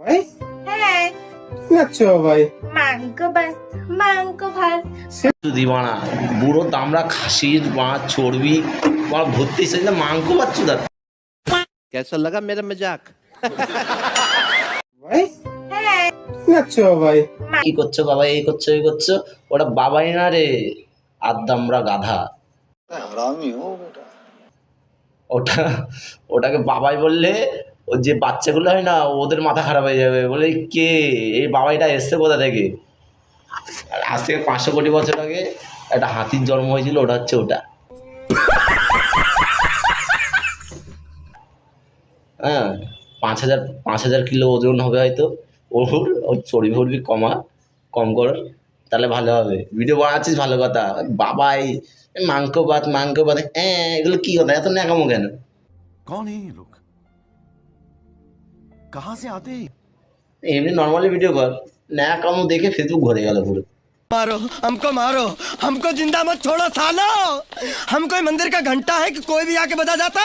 ভাই হ্যাঁ আচ্ছা ভাই মাংস ভাত দিবানা বুড়ো দামড়া খাসির মাছ চর্বি তোমার ভর্তি সে মাংস পাচ্ছ দাঁত कैसा लगा मेरा मजाक ভাই হ্যাঁ আচ্ছা ভাই কি করছো বাবা, এই করছো এই করছো, ওটা বাবাই না রে, আদ্দামরা গাধা। ওটা ওটাকে বাবাই বললে ওই যে বাচ্চাগুলো হয় না ওদের মাথা খারাপ হয়ে যাবে, বলে কে এই বাবাইটা এসছে কোথা থেকে। আর আজ থেকে 500 কোটি বছর আগে একটা হাতির জন্ম হয়েছিল, ওটা হচ্ছে ওটা। হ্যাঁ 5,000 কিলো ওজন হবে হয়তো ওর চর্বি ফর্বি কম কর, তাহলে ভালো হবে। ভিডিও বানাচ্ছিস ভালো কথা, বাবাই মাংস ভাত হ্যাঁ এগুলো কি কথা, এত ন্যাকামো কেন? कौन है ये लोग कहां से आते हैं এমনি নর্মালি ভিডিও কর, ন্যাকামো দেখে ফেসবুক ভরে গেল पुरो। मारो हमको जिंदा मत छोड़ो सालो हम कोई मंदिर का घंटा है कि कोई भी आके बजा जाता